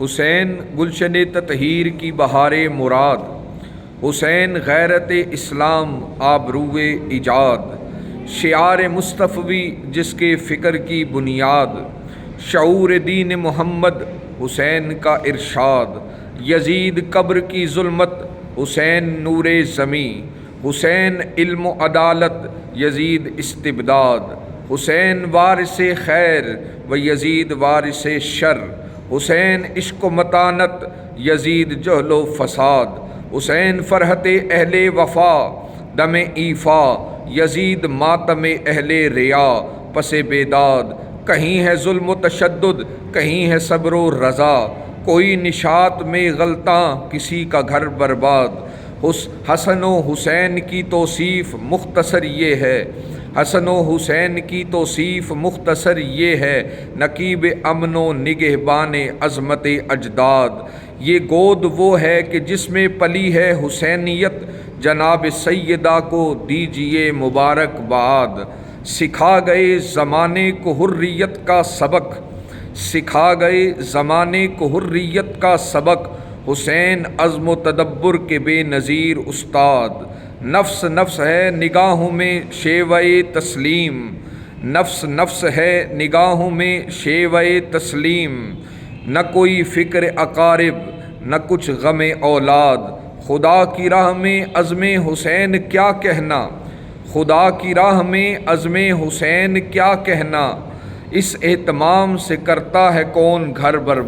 حسین گلشن تطہیر کی بہار مراد، حسین غیرت اسلام آبرو ایجاد، شعار مصطفی جس کے فکر کی بنیاد، شعور دین محمد حسین کا ارشاد، یزید قبر کی ظلمت حسین نور زمیں، حسین علم و عدالت یزید استبداد، حسین وارث خیر و یزید وارث شر، حسین عشق و متانت یزید جہل و فساد، حسین فرحت اہل وفا دم ایفا یزید ماتم اہل ریا پس بیداد، کہیں ہے ظلم و تشدد کہیں ہے صبر و رضا، کوئی نشاط میں غلطاں کسی کا گھر برباد، حسن و حسین کی توصیف مختصر یہ ہے، حسن و حسین کی توصیف مختصر یہ ہے، نقیب امن و نگہبان عظمت اجداد، یہ گود وہ ہے کہ جس میں پلی ہے حسینیت، جناب سیدہ کو دیجئے مبارکباد، سکھا گئے زمانے کو حریت کا سبق، سکھا گئے زمانے کو حریت کا سبق، حسین عزم و تدبر کے بے نظیر استاد، نفس نفس ہے نگاہوں میں شیوہ تسلیم، نفس نفس ہے نگاہوں میں شیوہ تسلیم، نہ کوئی فکر اقارب نہ کچھ غم اولاد، خدا کی راہ میں عزم حسین کیا کہنا، خدا کی راہ میں عزم حسین کیا کہنا، اس اہتمام سے کرتا ہے کون گھر برباد۔